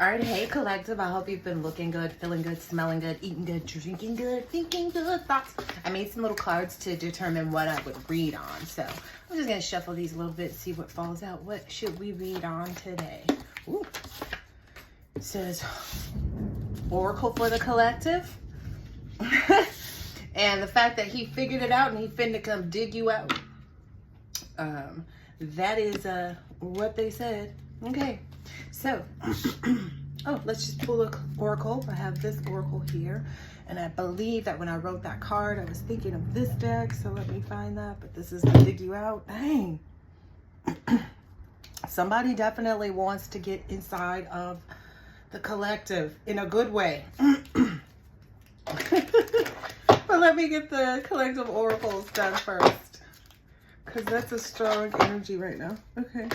All right, hey collective, I hope you've been looking good, feeling good, smelling good, eating good, drinking good, thinking good thoughts. I made some little cards to determine what I would read on. So I'm just gonna shuffle these a little bit, see what falls out. What should we read on today? Ooh. It says Oracle for the collective. And the fact that he figured it out and he finna come dig you out. That is what they said. Okay, so oh, let's just pull a oracle. I have this oracle here, and I believe that when I wrote that card I was thinking of this deck, so let me find that. But this is to dig you out. Dang. Somebody definitely wants to get inside of the collective in a good way. But let me get the collective oracles done first, because that's a strong energy right now. Okay.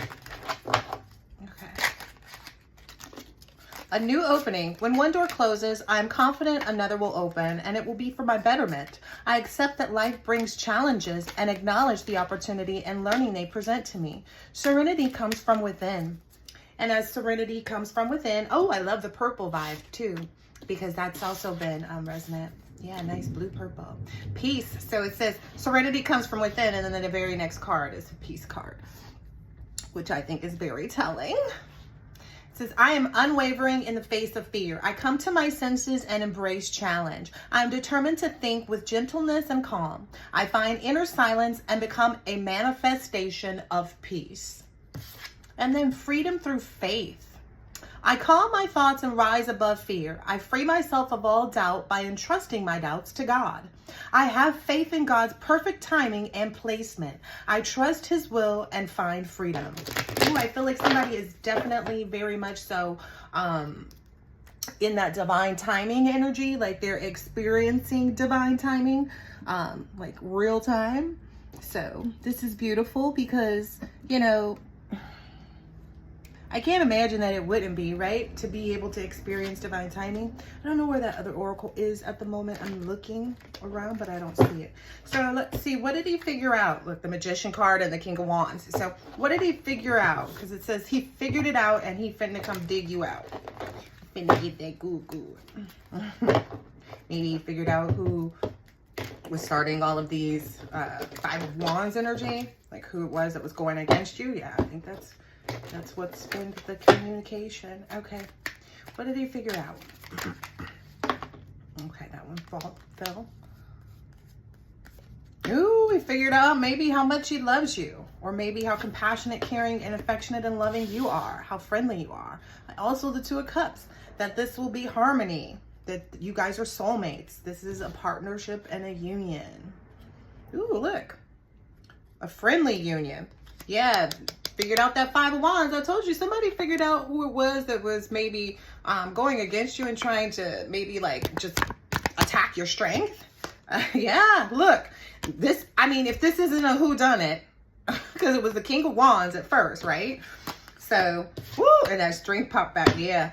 A new opening. When one door closes, I am confident another will open, and it will be for my betterment. I accept that life brings challenges and acknowledge the opportunity and learning they present to me. Serenity comes from within. And as serenity comes from within, oh, I love the purple vibe too, because that's also been resonant. Yeah, nice blue purple. Peace. So it says serenity comes from within, and then the very next card is a peace card, which I think is very telling. It says, I am unwavering in the face of fear. I come to my senses and embrace challenge. I am determined to think with gentleness and calm. I find inner silence and become a manifestation of peace. And then freedom through faith. I calm my thoughts and rise above fear. I free myself of all doubt by entrusting my doubts to God. I have faith in God's perfect timing and placement. I trust his will and find freedom. Ooh, I feel like somebody is definitely very much so in that divine timing energy, like they're experiencing divine timing, like real time. So this is beautiful because, you know, I can't imagine that it wouldn't be, right? To be able to experience divine timing. I don't know where that other oracle is at the moment. I'm looking around, but I don't see it. So let's see, what did he figure out? Look, the Magician card and the King of Wands. So what did he figure out? Because it says he figured it out and he finna come dig you out. Finna get that goo. Maybe he figured out who was starting all of these Five of Wands energy, like who it was that was going against you. Yeah, I think that's what's been the communication. Okay, what did he figure out? Okay, that one fell. Ooh, he figured out maybe how much he loves you, or maybe how compassionate, caring, and affectionate and loving you are, how friendly you are. Also the Two of Cups, that this will be harmony, that you guys are soulmates. This is a partnership and a union. Ooh, look, a friendly union. Yeah, figured out that Five of Wands. I told you, somebody figured out who it was that was maybe going against you and trying to maybe like just attack your strength. Yeah, look, this, I mean, if this isn't a whodunit, because it was the King of Wands at first, right? So, woo, and that string popped back, yeah.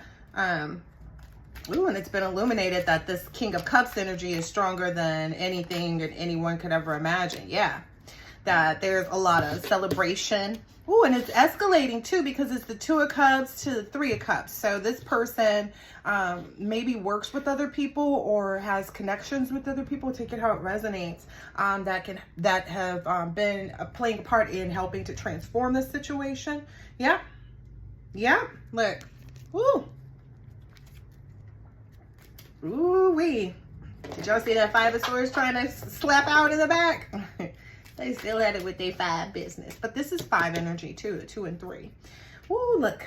Ooh, and it's been illuminated that this King of Cups energy is stronger than anything that anyone could ever imagine. Yeah, that there's a lot of celebration. Ooh, and it's escalating too, because it's the Two of Cups to the Three of Cups. So this person maybe works with other people or has connections with other people. Take it how it resonates. That have been playing a part in helping to transform this situation. Yeah, yeah. Look, ooh, ooh wee. Did y'all see that Five of Swords trying to slap out in the back? They still had it with their five business. But this is five energy too, the 2 and 3. Ooh, look.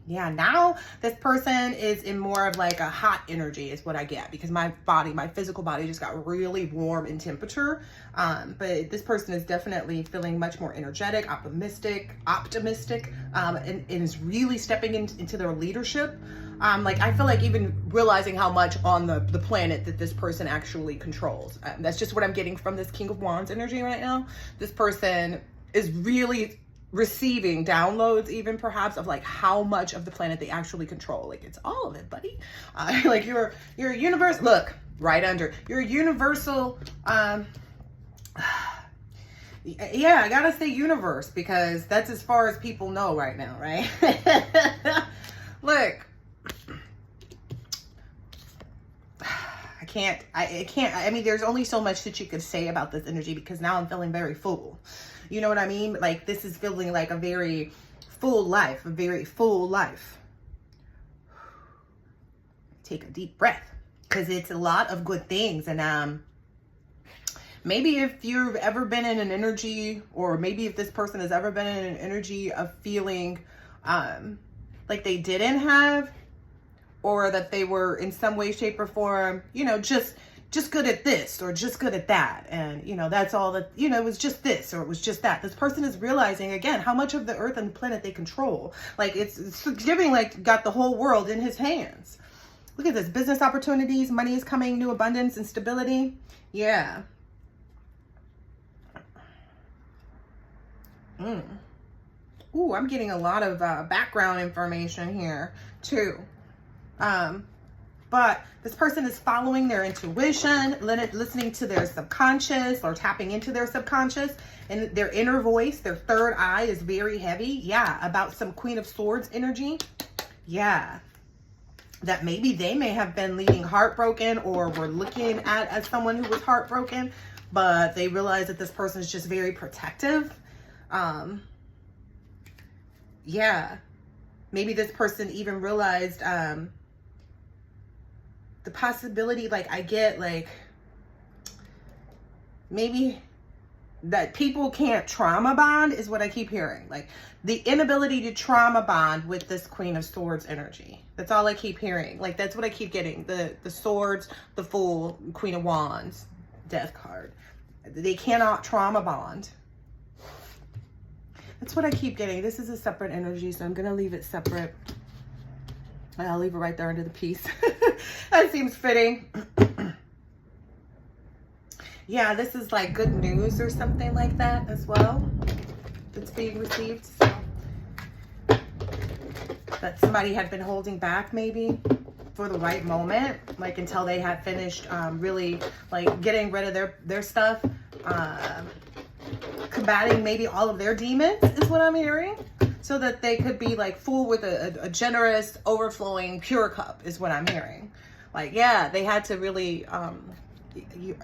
Yeah, now this person is in more of like a hot energy is what I get, because my body, my physical body just got really warm in temperature. But this person is definitely feeling much more energetic, optimistic, and is really stepping into their leadership. Like I feel like even realizing how much on the planet that this person actually controls. That's just what I'm getting from this King of Wands energy right now. This person is really receiving downloads, even perhaps of like how much of the planet they actually control. Like it's all of it, buddy. Like you're a universe. Look, right under, you're a universal. Yeah, I gotta say universe, because that's as far as people know right now, right? Look, I mean, there's only so much that you could say about this energy, because now I'm feeling very full. You know what I mean? Like, this is feeling like a very full life, a very full life. Take a deep breath, because it's a lot of good things. And maybe if you've ever been in an energy, or maybe if this person has ever been in an energy of feeling like they didn't have, or that they were in some way, shape, or form, you know, just good at this or just good at that. And, you know, that's all that, you know, it was just this or it was just that. This person is realizing, again, how much of the earth and planet they control. Like, it's giving, like, got the whole world in his hands. Look at this. Business opportunities, money is coming, new abundance and stability. Yeah. Ooh, I'm getting a lot of background information here too. But this person is following their intuition, listening to their subconscious, or tapping into their subconscious, and their inner voice. Their third eye is very heavy. Yeah, about some Queen of Swords energy. Yeah, that maybe they may have been leading heartbroken, or were looking at as someone who was heartbroken, but they realize that this person is just very protective. Yeah, maybe this person even realized the possibility, like, I get, like, maybe that people can't trauma bond is what I keep hearing. Like, the inability to trauma bond with this Queen of Swords energy. That's all I keep hearing. Like, that's what I keep getting. The swords, the Fool, Queen of Wands, Death card. They cannot trauma bond. That's what I keep getting. This is a separate energy, so I'm going to leave it separate. I'll leave it right there under the piece. That seems fitting. Yeah, this is like good news or something like that as well that's being received. So, that somebody had been holding back maybe for the right moment, like until they had finished really like getting rid of their stuff, combating maybe all of their demons is what I'm hearing, so that they could be like full with a generous, overflowing, pure cup is what I'm hearing. Like, yeah, they had to really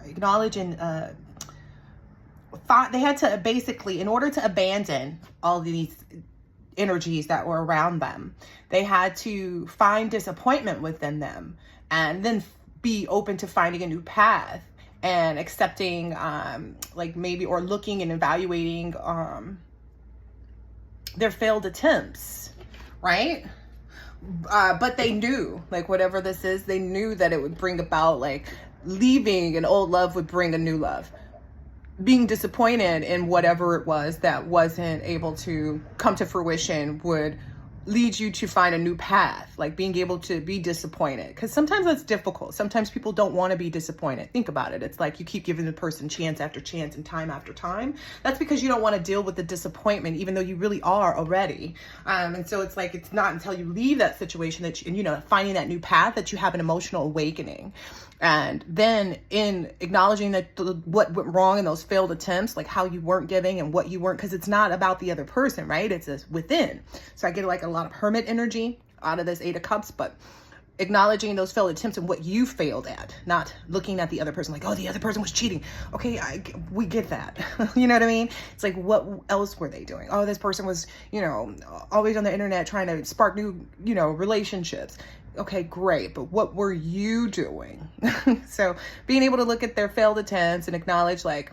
acknowledge and they had to basically, in order to abandon all these energies that were around them, they had to find disappointment within them, and then be open to finding a new path and accepting like maybe, or looking and evaluating their failed attempts, right? But they knew, like, whatever this is, they knew that it would bring about, like, leaving an old love would bring a new love. Being disappointed in whatever it was that wasn't able to come to fruition would lead you to find a new path, like being able to be disappointed. Because sometimes that's difficult. Sometimes people don't want to be disappointed. Think about it. It's like you keep giving the person chance after chance and time after time. That's because you don't want to deal with the disappointment, even though you really are already. And so it's like, it's not until you leave that situation that you know, finding that new path, that you have an emotional awakening. And then in acknowledging that what went wrong in those failed attempts, like how you weren't giving and what you weren't, because it's not about the other person, right? It's within. So I get like a lot of hermit energy out of this Eight of Cups, but acknowledging those failed attempts and what you failed at, not looking at the other person like, oh, the other person was cheating. Okay, we get that. You know what I mean? It's like, what else were they doing? Oh, this person was, you know, always on the internet trying to spark new, you know, relationships. Okay, great. But what were you doing? So being able to look at their failed attempts and acknowledge, like,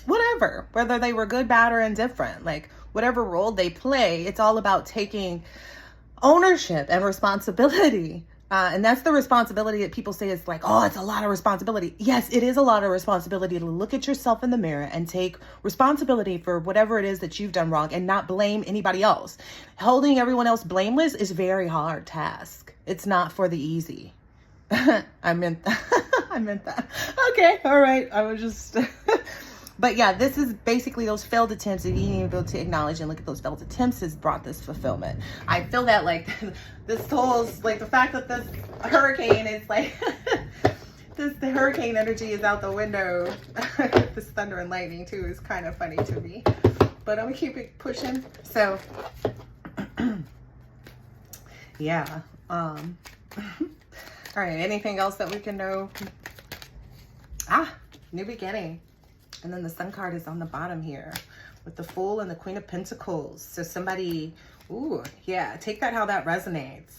whatever, whether they were good, bad, or indifferent, like whatever role they play, it's all about taking ownership and responsibility. And that's the responsibility that people say is like, oh, it's a lot of responsibility. Yes, it is a lot of responsibility to look at yourself in the mirror and take responsibility for whatever it is that you've done wrong and not blame anybody else. Holding everyone else blameless is a very hard task. It's not for the easy. I meant that. I meant that. Okay. All right. I was just... But yeah, this is basically those failed attempts, and being able to acknowledge and look at those failed attempts has brought this fulfillment. I feel that like this whole, like the fact that this hurricane is like, the hurricane energy is out the window. This thunder and lightning too is kind of funny to me, but I'm gonna keep it pushing. So yeah, all All right, anything else that we can know? New beginning. And then the Sun card is on the bottom here with the Fool and the Queen of Pentacles. So somebody, ooh, yeah, take that how that resonates.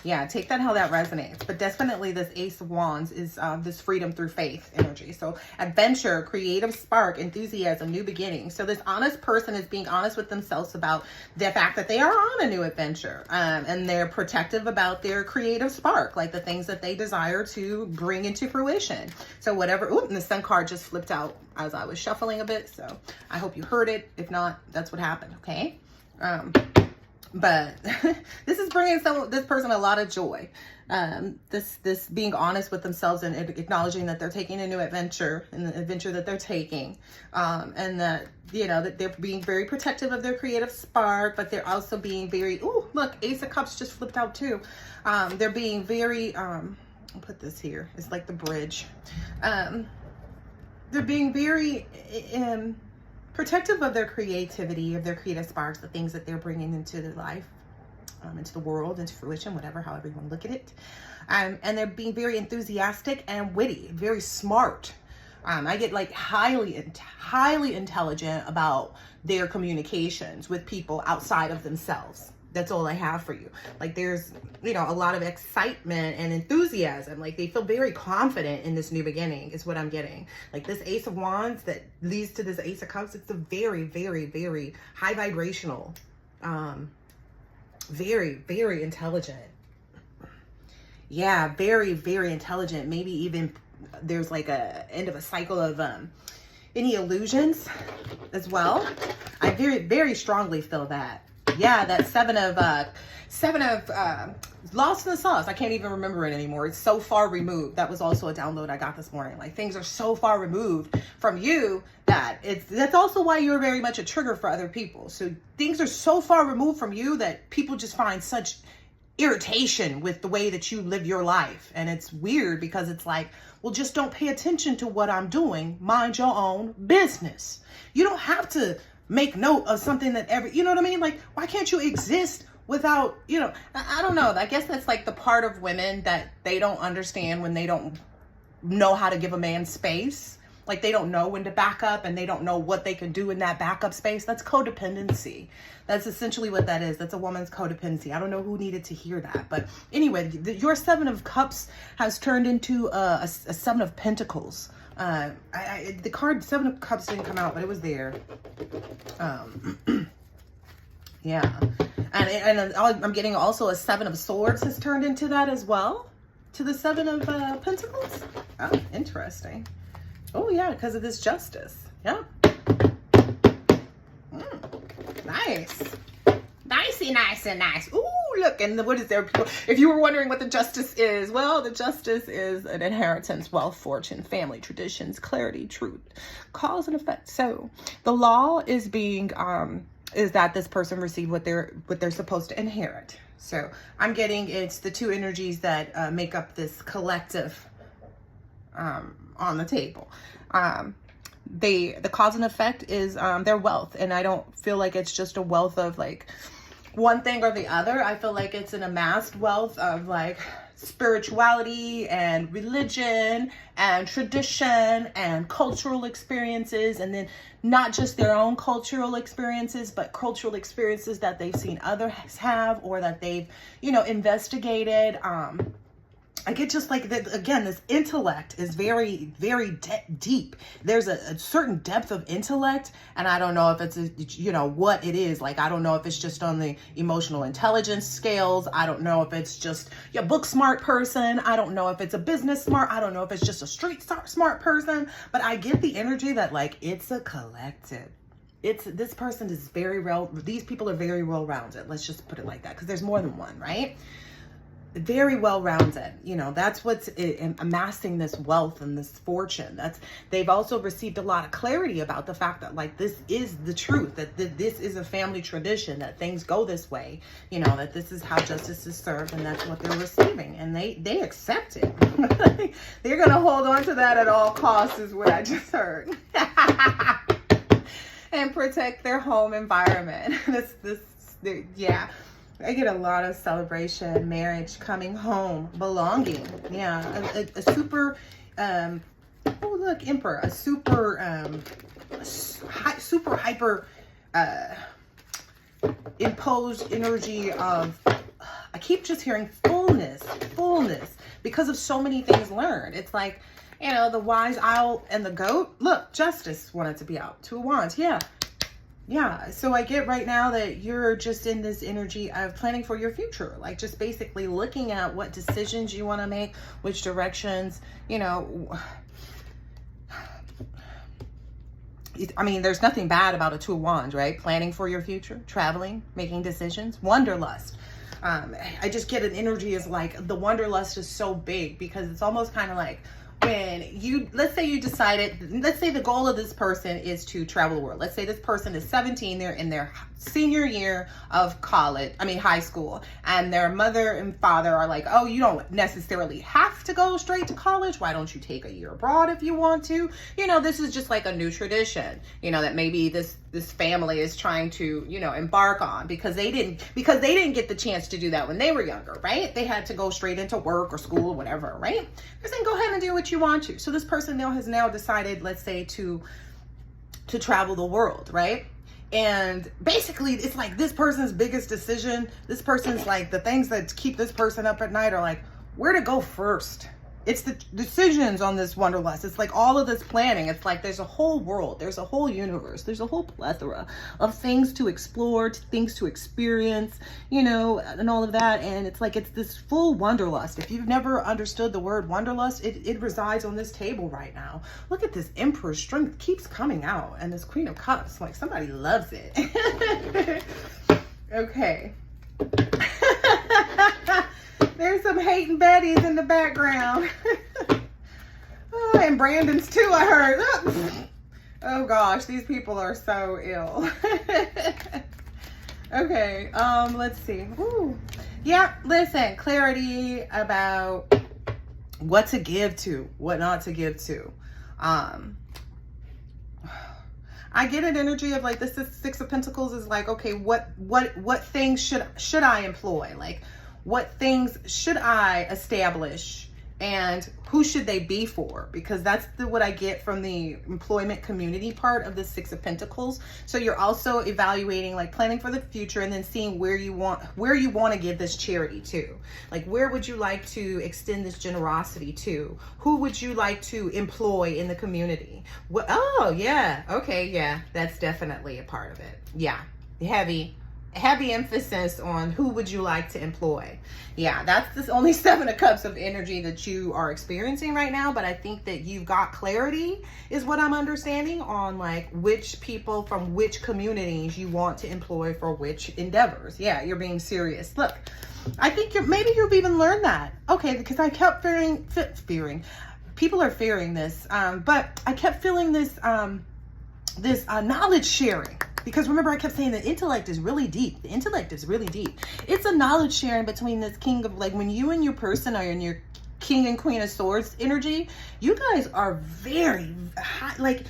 Yeah, take that how that resonates. But definitely this Ace of Wands is this freedom through faith energy. So adventure, creative spark, enthusiasm, new beginning. So this honest person is being honest with themselves about the fact that they are on a new adventure. And they're protective about their creative spark, like the things that they desire to bring into fruition. So whatever, ooh, and the Sun card just flipped out as I was shuffling a bit. So I hope you heard it. If not, that's what happened, okay? But this is bringing this person a lot of joy. This being honest with themselves and acknowledging that they're taking a new adventure and the adventure that they're taking. And that, you know, that they're being very protective of their creative spark, but they're also being very, ooh, look, Ace of Cups just flipped out too. They're being very, I'll put this here. It's like the bridge. They're being very, protective of their creativity, of their creative sparks, the things that they're bringing into their life, into the world, into fruition, whatever, however you want to look at it. And they're being very enthusiastic and witty, very smart. I get like highly intelligent about their communications with people outside of themselves. That's all I have for you. Like there's, you know, a lot of excitement and enthusiasm. Like they feel very confident in this new beginning is what I'm getting. Like this Ace of Wands that leads to this Ace of Cups. It's a very, very, very high vibrational, very, very intelligent. Yeah, very, very intelligent. Maybe even there's like a end of a cycle of any illusions as well. I very, very strongly feel that. Yeah, that seven of lost in the sauce. I can't even remember it anymore. It's so far removed. That was also a download I got this morning. Like things are so far removed from you that that's also why you're very much a trigger for other people. So things are so far removed from you that people just find such irritation with the way that you live your life. And it's weird because it's like, well, just don't pay attention to what I'm doing. Mind your own business. You don't have to make note of something that you know what I mean? Like, why can't you exist without, you know, I don't know. I guess that's like the part of women that they don't understand when they don't know how to give a man space. Like they don't know when to back up and they don't know what they can do in that backup space. That's codependency. That's essentially what that is. That's a woman's codependency. I don't know who needed to hear that. But anyway, your Seven of Cups has turned into a Seven of Pentacles. The card Seven of Cups didn't come out, but it was there. Yeah. And I'm getting also a Seven of Swords has turned into that as well. To the Seven of Pentacles. Oh, interesting. Oh, yeah, because of this Justice. Yeah. Nice. Nicey, nice and nice. Ooh, look, and what is there? If you were wondering what the Justice is, well, the Justice is an inheritance, wealth, fortune, family, traditions, clarity, truth, cause and effect. So the law is being, is that this person received what they're supposed to inherit. So I'm getting it's the two energies that make up this collective on the table. The cause and effect is their wealth, and I don't feel like it's just a wealth of like one thing or the other. I feel like it's an amassed wealth of like spirituality and religion and tradition and cultural experiences, and then not just their own cultural experiences, but cultural experiences that they've seen others have or that they've, you know, investigated. I get just like that, again, this intellect is very, very deep. There's a certain depth of intellect, and I don't know if it's, you know, what it is. Like, I don't know if it's just on the emotional intelligence scales. I don't know if it's just a book smart person. I don't know if it's a business smart. I don't know if it's just a street smart person. But I get the energy that, like, it's a collective. This person is very well, these people are very well-rounded. Let's just put it like that, because there's more than one, right? Very well-rounded, you know, that's what's amassing this wealth and this fortune. They've also received a lot of clarity about the fact that, like, this is the truth, that this is a family tradition, that things go this way, you know, that this is how justice is served, and that's what they're receiving, and they accept it. They're gonna hold on to that at all costs, is what I just heard. And protect their home environment. Yeah. I get a lot of celebration, marriage, coming home, belonging. Yeah, a super, oh look, Emperor, a super, super hyper, imposed energy of, I keep just hearing fullness, because of so many things learned. It's like, you know, the wise owl and the goat. Look, justice wanted to be out. Two of Wands, yeah. Yeah, so I get right now that you're just in this energy of planning for your future, like just basically looking at what decisions you want to make, which directions, you know. I mean, there's nothing bad about a Two of Wands, right? Planning for your future, traveling, making decisions, wanderlust. I just get an energy is like the wanderlust is so big because it's almost kind of like when you, let's say you decided, let's say the goal of this person is to travel the world. Let's say this person is 17, they're in their senior year of college, high school, and their mother and father are like, oh, you don't necessarily have to go straight to college. Why don't you take a year abroad if you want to? You know, this is just like a new tradition, you know, that maybe this family is trying to, you know, embark on because they didn't get the chance to do that when they were younger, right? They had to go straight into work or school or whatever, right? They're saying, go ahead and do what you want to. So this person now has decided, let's say, to travel the world, right? And basically it's like this person's biggest decision, this person's like the things that keep this person up at night are like where to go first. It's the decisions on this wanderlust. It's like all of this planning. It's like there's a whole world, there's a whole universe, there's a whole plethora of things to explore, things to experience, you know, and all of that. And it's like it's this full wanderlust. If you've never understood the word wanderlust, it resides on this table right now. Look at this Emperor's strength keeps coming out, and this Queen of Cups, like somebody loves it. Okay. There's some hating Bettys in the background. Oh, and Brandon's too, I heard. Oh gosh, these people are so ill. Okay, let's see. Ooh. Yeah, listen, clarity about what to give to, what not to give to. I get an energy of like this is Six of Pentacles is like, okay, what things should I employ? Like, what things should I establish and who should they be for? Because that's what I get from the employment community part of the Six of Pentacles. So you're also evaluating, like planning for the future and then seeing where you want to give this charity to. Like, where would you like to extend this generosity to? Who would you like to employ in the community? What? Oh, yeah. Okay. Yeah, that's definitely a part of it. Yeah. Heavy emphasis on who would you like to employ. Yeah, that's this only 7 of Cups of energy that you are experiencing right now, but I think that you've got clarity is what I'm understanding on like which people from which communities you want to employ for which endeavors. Yeah, you're being serious. Look, I think maybe you've even learned that. Okay, because I kept fearing people are fearing this, but I kept feeling this knowledge sharing. Because remember, I kept saying the intellect is really deep. The intellect is really deep. It's a knowledge sharing between this king of, like, when you and your person are in your King and Queen of Swords energy, you guys are very high. Like,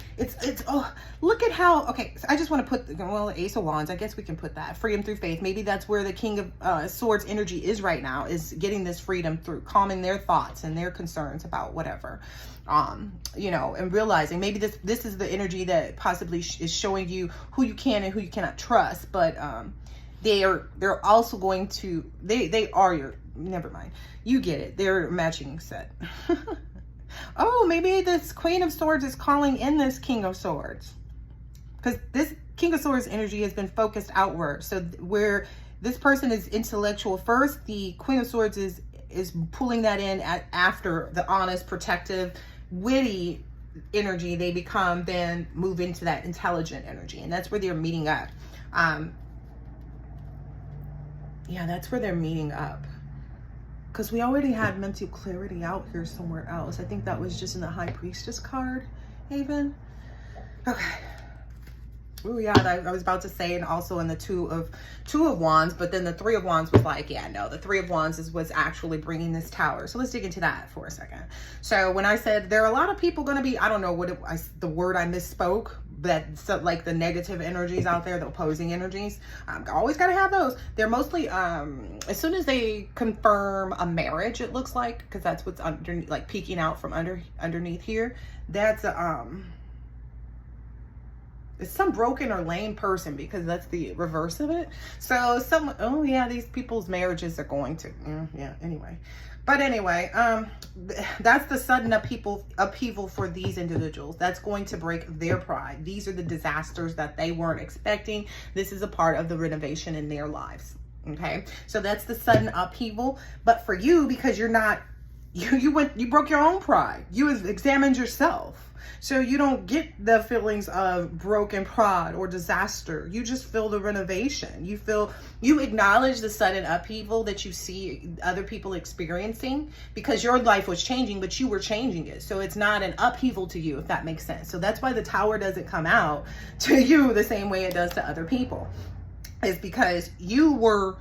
oh, look at how, okay, so I just want to put, well, Ace of Wands, I guess we can put that. Freedom through faith. Maybe that's where the King of Swords energy is right now, is getting this freedom through calming their thoughts and their concerns about whatever. You know, and realizing maybe this is the energy that possibly is showing you who you can and who you cannot trust, but they're also going to, they are your, never mind, you get it, they're matching set. Oh, maybe this Queen of Swords is calling in this King of Swords, because this King of Swords energy has been focused outward. So where this person is intellectual first, the Queen of Swords is pulling that in after the honest, protective, witty energy. They then move into that intelligent energy, and that's where they're meeting up. Yeah, that's where they're meeting up, because we already had mental clarity out here somewhere else. I think that was just in the High Priestess card, Haven. Okay, Oh yeah, I was about to say, and also in the two of wands, but then the three of wands was like, yeah, no, the three of wands is what's actually bringing this tower. So let's dig into that for a second. So when I said there are a lot of people going to be, I don't know what the word I misspoke, that so, like the negative energies out there, the opposing energies, always got to have those. They're mostly as soon as they confirm a marriage, it looks like, because that's what's underneath, like peeking out from underneath here. That's it's some broken or lame person, because that's the reverse of it. So oh yeah, these people's marriages are going to, yeah, anyway. But anyway, that's the sudden upheaval for these individuals. That's going to break their pride. These are the disasters that they weren't expecting. This is a part of the renovation in their lives. Okay, so that's the sudden upheaval. But for you, because you're not, you broke your own pride. You examined yourself. So you don't get the feelings of broken pride or disaster. You just feel the renovation. You acknowledge the sudden upheaval that you see other people experiencing, because your life was changing, but you were changing it. So it's not an upheaval to you, if that makes sense. So that's why the tower doesn't come out to you the same way it does to other people. Is because you were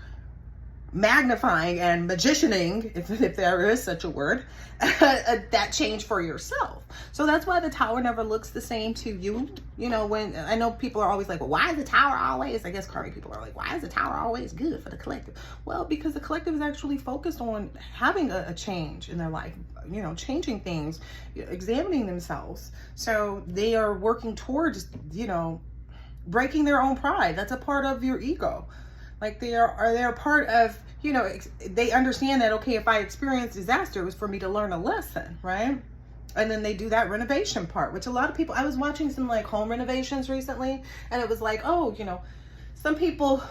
magnifying and magicianing, if there is such a word, that change for yourself. So that's why the tower never looks the same to you. You know, when I know people are always like, well, why is the tower always, I guess karmic people are like, why is the tower always good for the collective? Well, because the collective is actually focused on having a change in their life, you know, changing things, examining themselves. So they are working towards, you know, breaking their own pride. That's a part of your ego. Like they're part of, you know, they understand that, okay, if I experience disaster, it was for me to learn a lesson, right? And then they do that renovation part, which a lot of people, I was watching some like home renovations recently, and it was like, oh, you know, some people,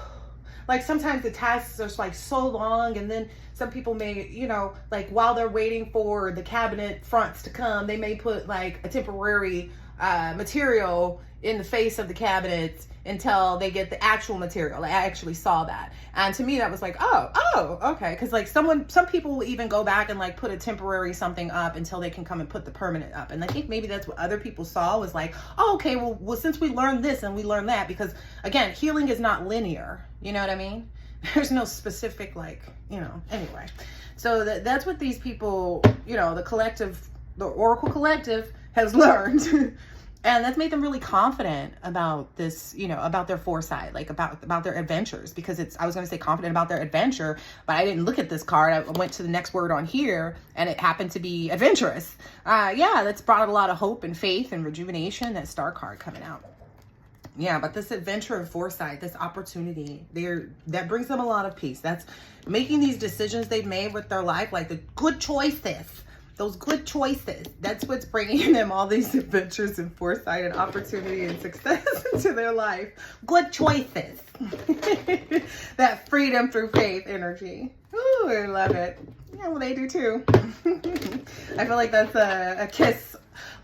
like sometimes the tasks are like so long, and then some people may, you know, like while they're waiting for the cabinet fronts to come, they may put like a temporary material in the face of the cabinets until they get the actual material. I actually saw that. And to me, that was like, oh, okay. Cause like some people will even go back and like put a temporary something up until they can come and put the permanent up. And I think maybe that's what other people saw, was like, oh, okay, well, since we learned this and we learned that, because again, healing is not linear. You know what I mean? There's no specific, like, you know, anyway. So that's what these people, you know, the collective, the Oracle Collective has learned. And that's made them really confident about this, you know, about their foresight, like about their adventures, because I was going to say confident about their adventure, but I didn't look at this card. I went to the next word on here, and it happened to be adventurous. Yeah, that's brought a lot of hope and faith and rejuvenation, that star card coming out. Yeah, but this adventure of foresight, this opportunity, that brings them a lot of peace. That's making these decisions they've made with their life, like the good choices. Those good choices, that's what's bringing them all these adventures and foresight and opportunity and success into their life. Good choices. That freedom through faith energy. Ooh, I love it. Yeah, well, they do too. I feel like that's a kiss.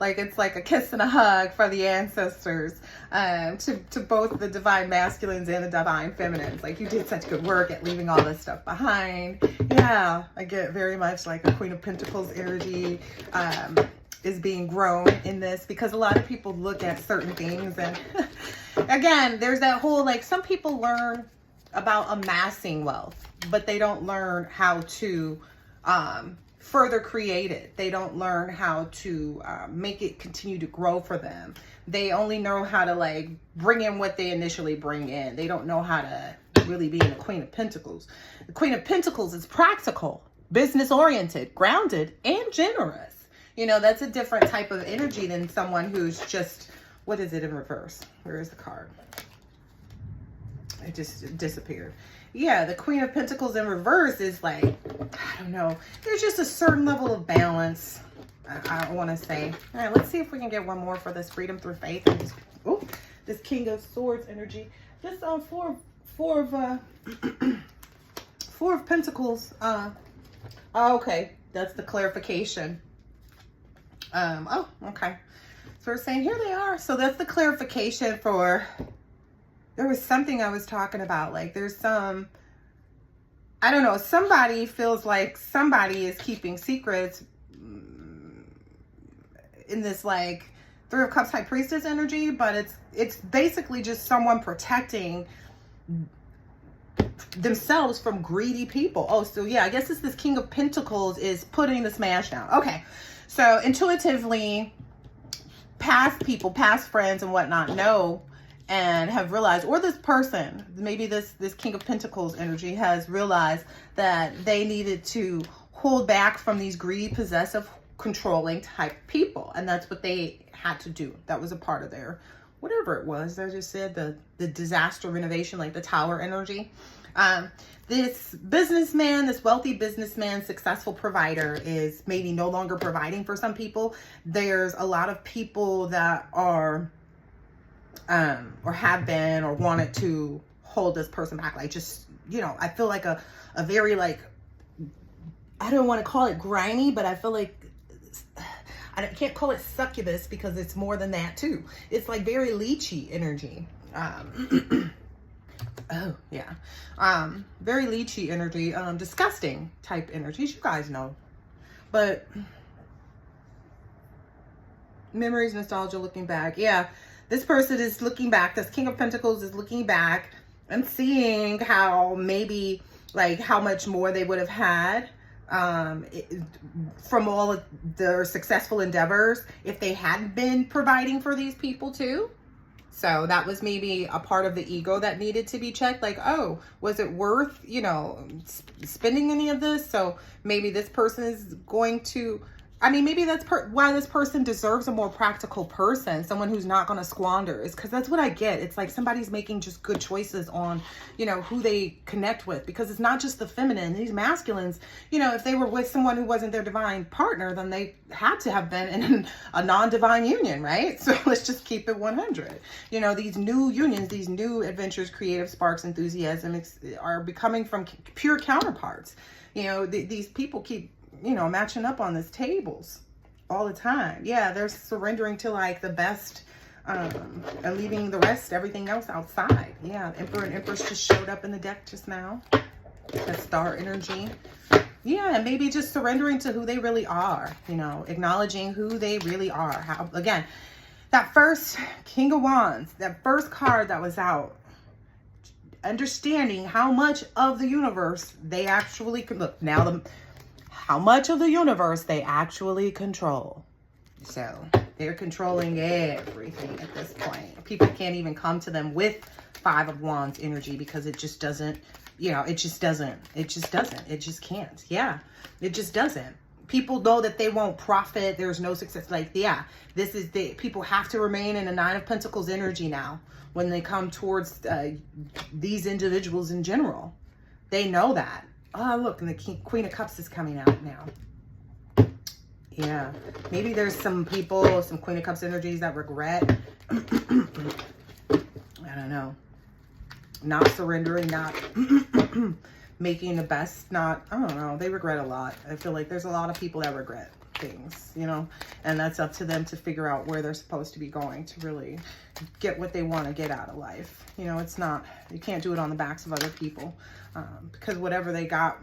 Like it's like a kiss and a hug for the ancestors, to both the divine masculines and the divine feminines. Like, you did such good work at leaving all this stuff behind. Yeah, I get very much like a Queen of Pentacles energy is being grown in this, because a lot of people look at certain things, and again, there's that whole, like, some people learn about amassing wealth, but they don't learn how to further create it. They don't learn how to make it continue to grow for them. They only know how to like bring in what they initially bring in. They don't know how to really be in the Queen of Pentacles. The Queen of Pentacles is practical, business oriented, grounded, and generous. You know, that's a different type of energy than someone who's just, what is it in reverse? Where is the card? It just disappeared. Yeah, the Queen of Pentacles in reverse is like, I don't know. There's just a certain level of balance, I want to say. All right, let's see if we can get one more for this freedom through faith. And this King of Swords energy. This four of Pentacles. Okay, that's the clarification. Oh, okay. So we're saying here they are. So that's the clarification for. There was something I was talking about, like there's some, I don't know, somebody feels like somebody is keeping secrets in this, like, Three of Cups High Priestess energy, but it's basically just someone protecting themselves from greedy people. Oh, so yeah, I guess it's this King of Pentacles is putting the smash down. Okay, so intuitively, past people, past friends and whatnot know and have realized, or this person, maybe this King of Pentacles energy has realized that they needed to hold back from these greedy, possessive, controlling type people. And that's what they had to do. That was a part of their, whatever it was. I just said the disaster renovation, like the tower energy. This businessman, this wealthy businessman, successful provider is maybe no longer providing for some people. There's a lot of people that are, or have been, or wanted to hold this person back. Like just, you know, I feel like a very like, I don't want to call it grimy, but I feel like, I can't call it succubus because it's more than that too. It's like very leechy energy. Oh yeah. Very leechy energy, disgusting type energies, you guys know. But memories, nostalgia, looking back. Yeah, this person is looking back. This King of Pentacles is looking back and seeing how maybe like how much more they would have had from all of their successful endeavors if they hadn't been providing for these people too. So that was maybe a part of the ego that needed to be checked. Like, oh, was it worth, you know, spending any of this? So maybe this person is going to, I mean, maybe that's why this person deserves a more practical person, someone who's not going to squander, is because that's what I get. It's like somebody's making just good choices on, you know, who they connect with, because it's not just the feminine. These masculines, you know, if they were with someone who wasn't their divine partner, then they had to have been in a non-divine union, right? So let's just keep it 100. You know, these new unions, these new adventures, creative sparks, enthusiasm are becoming from pure counterparts. You know, these people keep, you know, matching up on these tables all the time. Yeah, they're surrendering to like the best and leaving the rest, everything else outside. Yeah, Emperor and Empress just showed up in the deck just now. The star energy. Yeah, and maybe just surrendering to who they really are, you know, acknowledging who they really are. How, again, that first King of Wands, that first card that was out, understanding how much of the universe they actually could look. Now how much of the universe they actually control. So they're controlling everything at this point. People can't even come to them with Five of Wands energy because it just doesn't, you know, it just can't. Yeah, it just doesn't. People know that they won't profit. There's no success. Like, yeah, this is people have to remain in a Nine of Pentacles energy now when they come towards these individuals in general. They know that. Oh, look, and the Queen of Cups is coming out now. Yeah, maybe there's some people, some Queen of Cups energies that regret. I don't know. Not surrendering, not making the best, not, I don't know. They regret a lot. I feel like there's a lot of people that regret things, you know, and that's up to them to figure out where they're supposed to be going to really get what they want to get out of life. You know, it's not, you can't do it on the backs of other people, because whatever they got,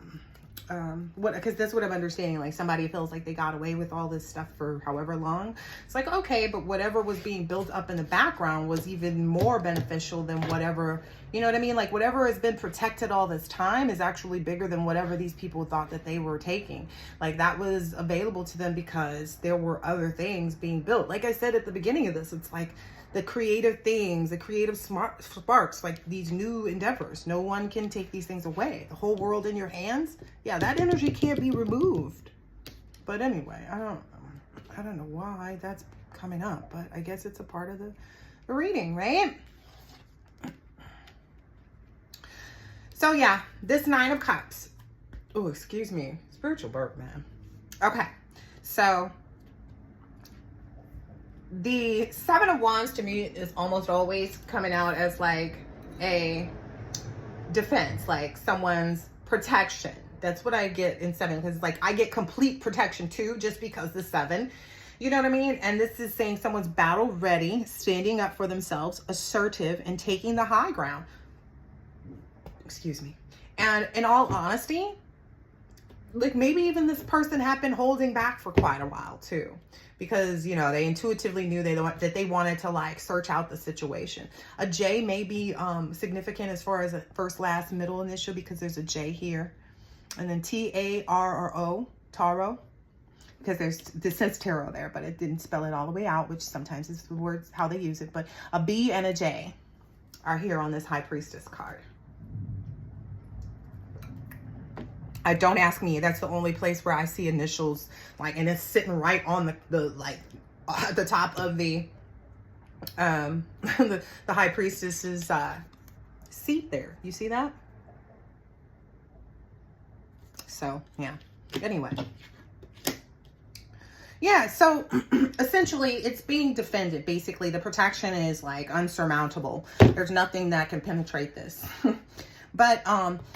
because that's what I'm understanding. Like somebody feels like they got away with all this stuff for however long. It's like, okay, but whatever was being built up in the background was even more beneficial than whatever, you know what I mean? Like whatever has been protected all this time is actually bigger than whatever these people thought that they were taking. Like that was available to them because there were other things being built. Like I said at the beginning of this, it's like the creative things, the creative sparks, like these new endeavors. No one can take these things away. The whole world in your hands. Yeah, that energy can't be removed. But anyway, I don't know why that's coming up, but I guess it's a part of the reading, right? So yeah, this Nine of Cups. Oh, excuse me. Spiritual burp, man. Okay, so the Seven of Wands to me is almost always coming out as like a defense, like someone's protection. That's what I get in Seven, because like I get complete protection too, just because the Seven, you know what I mean? And this is saying someone's battle ready, standing up for themselves, assertive, and taking the high ground. Excuse me. And in all honesty, like maybe even this person had been holding back for quite a while too, because you know they intuitively knew that they wanted to like search out the situation. A J may be significant as far as a first, last, middle initial, because there's a J here, and then T-A-R-R-O, Taro, because this says tarot there, but it didn't spell it all the way out, which sometimes is the words how they use it. But a B and a J are here on this High Priestess card. Don't ask me. That's the only place where I see initials, like, and it's sitting right on the top of the the High Priestess's seat there. You see that? So yeah. Anyway. Yeah, so essentially it's being defended. Basically, the protection is like unsurmountable. There's nothing that can penetrate this. But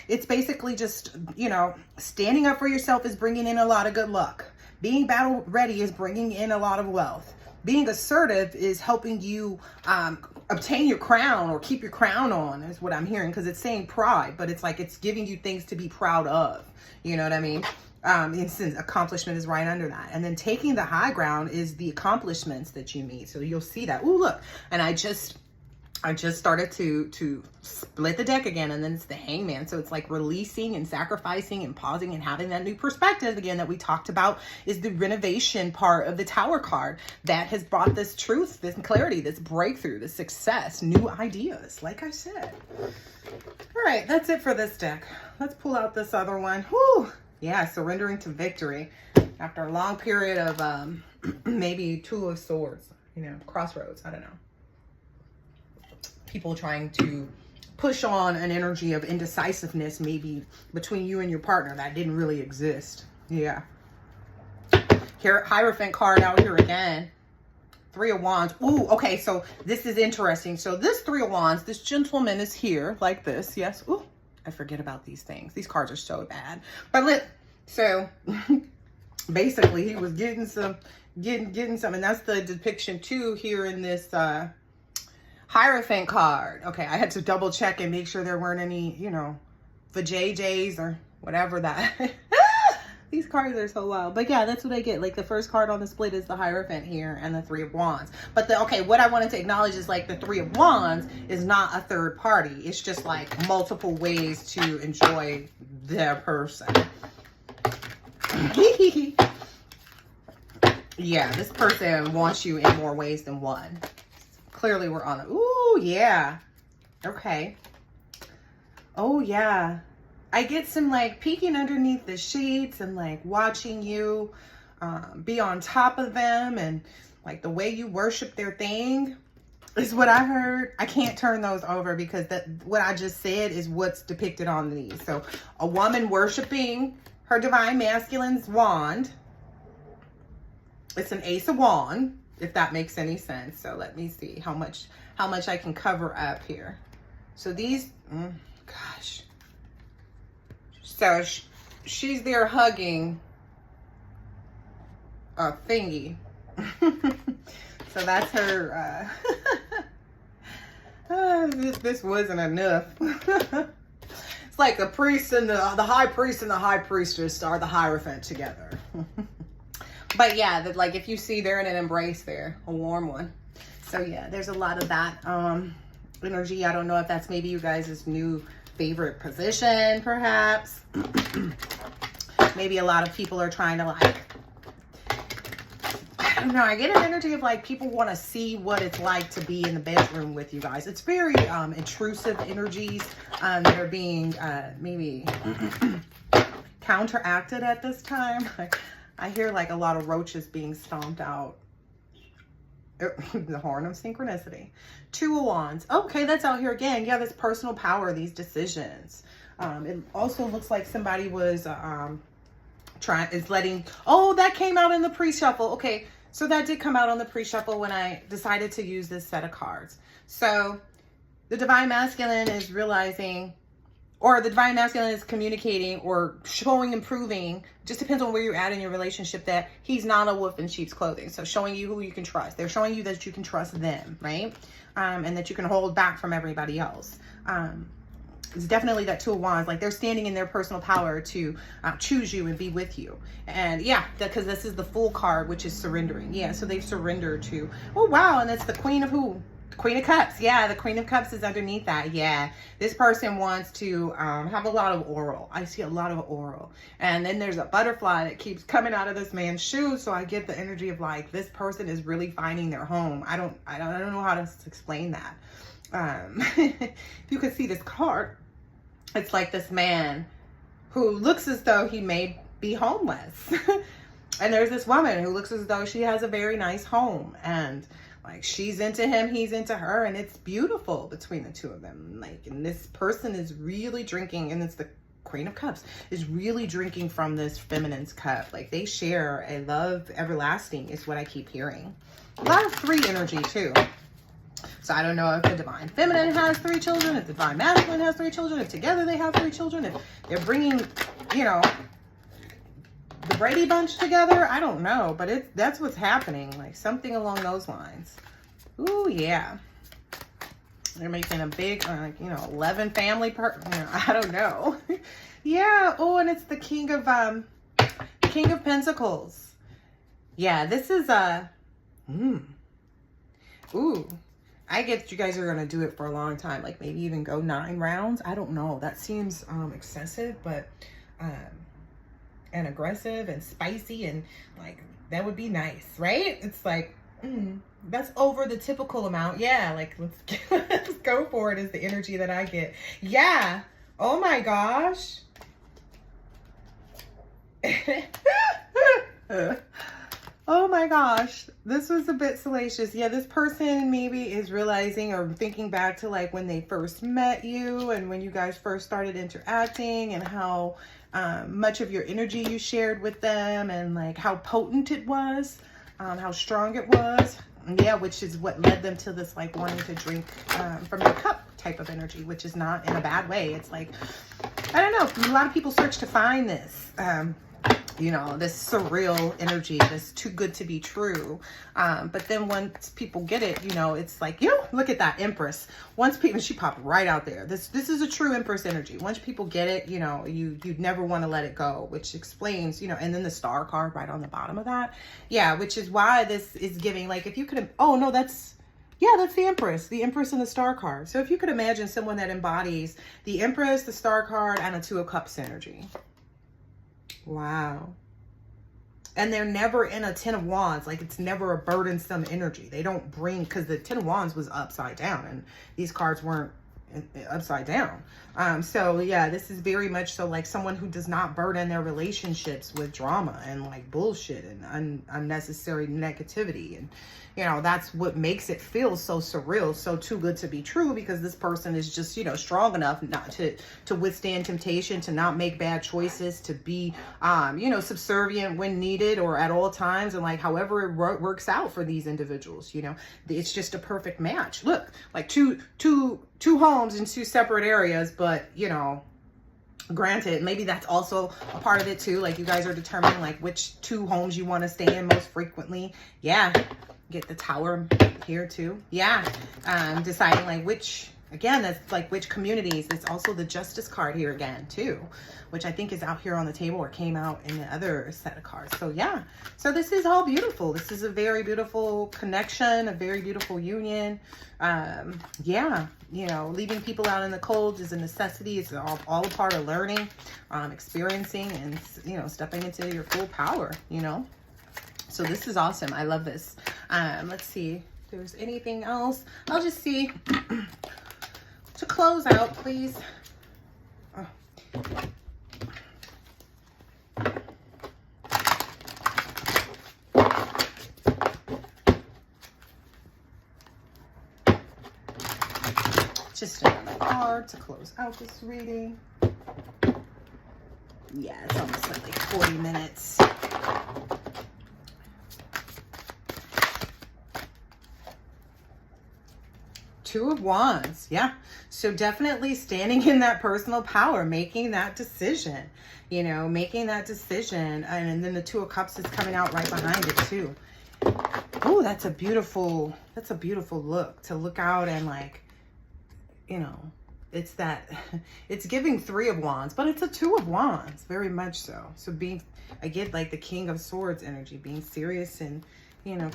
it's basically just, you know, standing up for yourself is bringing in a lot of good luck. Being battle ready is bringing in a lot of wealth. Being assertive is helping you obtain your crown or keep your crown on, is what I'm hearing, because it's saying pride, but it's like it's giving you things to be proud of. You know what I mean? Instance accomplishment is right under that. And then taking the high ground is the accomplishments that you meet. So you'll see that. Ooh, look. And I just started to split the deck again, and then it's the Hangman. So it's like releasing and sacrificing and pausing and having that new perspective again that we talked about is the renovation part of the Tower card that has brought this truth, this clarity, this breakthrough, this success, new ideas, like I said. All right, that's it for this deck. Let's pull out this other one. Whew. Yeah, surrendering to victory after a long period of maybe Two of Swords, you know, crossroads, I don't know. People trying to push on an energy of indecisiveness maybe between you and your partner that didn't really exist. Yeah. Here, Hierophant card out here again. Three of Wands. Ooh, okay, so this is interesting. So this Three of Wands, this gentleman is here like this. Yes. Ooh, I forget about these things. These cards are so bad. But so basically he was getting some, and that's the depiction too here in this Hierophant card. Okay, I had to double check and make sure there weren't any, you know, vajayjays or whatever that. These cards are so wild. But yeah, that's what I get. Like the first card on the split is the Hierophant here and the Three of Wands. But okay, what I wanted to acknowledge is like the Three of Wands is not a third party. It's just like multiple ways to enjoy their person. Yeah, this person wants you in more ways than one. Clearly we're on it. Ooh, yeah. Okay. Oh, yeah. I get some like peeking underneath the sheets and like watching you be on top of them, and like the way you worship their thing is what I heard. I can't turn those over because what I just said is what's depicted on these. So a woman worshiping her divine masculine's wand. It's an Ace of Wands, if that makes any sense. So let me see how much I can cover up here. So these, gosh. So she's there hugging a thingy. So that's her, this wasn't enough. It's like the priest and the high priest and the high priestess are the Hierophant together. But yeah, like if you see they're in an embrace there, a warm one. So yeah, there's a lot of that energy. I don't know if that's maybe you guys' new favorite position, perhaps. Maybe a lot of people are trying to like, I don't know, I get an energy of like people want to see what it's like to be in the bedroom with you guys. It's very intrusive energies that are being maybe counteracted at this time. I hear like a lot of roaches being stomped out. The Horn of Synchronicity. Two of Wands. Okay, that's out here again. Yeah, this personal power, these decisions. It also looks like somebody was letting, oh, that came out in the pre-shuffle. Okay, so that did come out on the pre-shuffle when I decided to use this set of cards. So the Divine Masculine is realizing, or the Divine Masculine is communicating or showing, improving, just depends on where you're at in your relationship, that he's not a wolf in sheep's clothing. So showing you who you can trust. They're showing you that you can trust them, right? And that you can hold back from everybody else. it's definitely that Two of Wands. Like they're standing in their personal power to choose you and be with you. And yeah, because this is the Fool card, which is surrendering. Yeah, so they've surrendered to, oh wow, and it's the Queen of who? Queen of Cups. Yeah, the Queen of Cups is underneath that. Yeah, this person wants to have a lot of oral. I see a lot of oral. And then there's a butterfly that keeps coming out of this man's shoes. So I get the energy of like, this person is really finding their home. I don't know how to explain that. You can see this card. It's like this man who looks as though he may be homeless. And there's this woman who looks as though she has a very nice home, and like she's into him, he's into her, and it's beautiful between the two of them. Like, and this person is really drinking, and it's the Queen of Cups, is really drinking from this feminine's cup. Like they share a love everlasting is what I keep hearing. A lot of 3 energy too. So I don't know if the Divine Feminine has 3 children, if the Divine Masculine has 3 children, if together they have 3 children, if they're bringing, you know, the Brady Bunch together. I don't know, but that's what's happening. Like something along those lines. Ooh, yeah. They're making a big, like, you know, 11 family part. You know, I don't know. Yeah. Oh, and it's the King of Pentacles. Yeah, this is a. Ooh. I get you guys are gonna do it for a long time, like maybe even go 9 rounds. I don't know. That seems excessive, but and aggressive and spicy, and like that would be nice, right? It's like that's over the typical amount. Yeah, like let's go for it is the energy that I get. Yeah. Oh my gosh. Oh my gosh, this was a bit salacious. Yeah, this person maybe is realizing or thinking back to like when they first met you and when you guys first started interacting, and how much of your energy you shared with them, and like how potent it was, how strong it was. Yeah, which is what led them to this like wanting to drink from your cup type of energy, which is not in a bad way. It's like, I don't know, a lot of people search to find this. You know, this surreal energy, this too good to be true. But then once people get it, you know, it's like, look at that Empress. Once people, she popped right out there. This is a true Empress energy. Once people get it, you know, you'd never want to let it go, which explains, you know, and then the Star card right on the bottom of that. Yeah, which is why this is giving, like, if you could, oh no, that's the Empress and the Star card. So if you could imagine someone that embodies the Empress, the Star card, and a Two of Cups energy. Wow. And they're never in a 10 of Wands. Like it's never a burdensome energy. They don't bring, because the 10 of Wands was upside down and these cards weren't upside down. So yeah, this is very much so like someone who does not burden their relationships with drama and like bullshit and unnecessary negativity. And you know, that's what makes it feel so surreal, so too good to be true, because this person is just, you know, strong enough not to withstand temptation, to not make bad choices, to be, you know, subservient when needed or at all times. And like, however it works out for these individuals, you know, it's just a perfect match. Look, like two homes in 2 separate areas, but you know, granted, maybe that's also a part of it too. Like you guys are determining like which 2 homes you want to stay in most frequently. Yeah. Get the Tower here too. Yeah. Deciding like which, again, that's like which communities. It's also the Justice card here again too, which I think is out here on the table or came out in the other set of cards. So yeah, so this is all beautiful. This is a very beautiful connection, a very beautiful union. Yeah, you know, leaving people out in the cold is a necessity. It's all a part of learning, experiencing, and, you know, stepping into your full power, you know. So this is awesome. I love this. Let's see if there's anything else. I'll just see to close out, please. Oh. Just another card to close out this reading. Yeah, it's almost like 40 minutes. Two of Wands. Yeah. So definitely standing in that personal power, making that decision, you know, making that decision. And then the Two of Cups is coming out right behind it too. Oh, that's a beautiful look, to look out and like, you know, it's that, it's giving 3 of Wands, but it's a 2 of Wands, very much so. So being, I get like the King of Swords energy, being serious and, you know,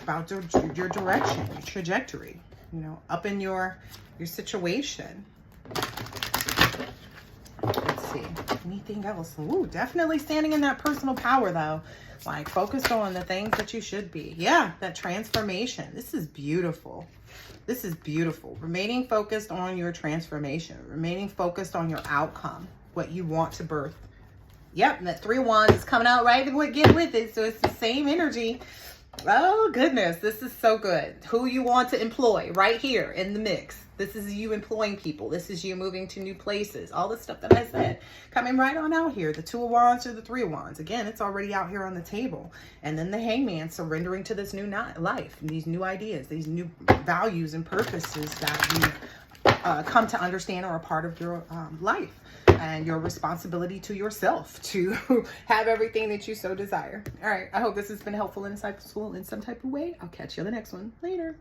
about your direction, your trajectory, you know, up in your situation. Let's see, anything else? Ooh, definitely standing in that personal power though. Like focused on the things that you should be. Yeah, that transformation. This is beautiful. This is beautiful. Remaining focused on your transformation. Remaining focused on your outcome. What you want to birth. Yep, and that 3 of Wands is coming out right and get with it. So it's the same energy. Oh, goodness. This is so good. Who you want to employ right here in the mix. This is you employing people. This is you moving to new places. All the stuff that I said coming right on out here. The 2 of Wands or the 3 of Wands. Again, it's already out here on the table. And then the Hangman surrendering to this new life, these new ideas, these new values and purposes that you come to understand are a part of your life. And your responsibility to yourself to have everything that you so desire. All right. I hope this has been helpful and insightful in some type of way. I'll catch you on the next one. Later.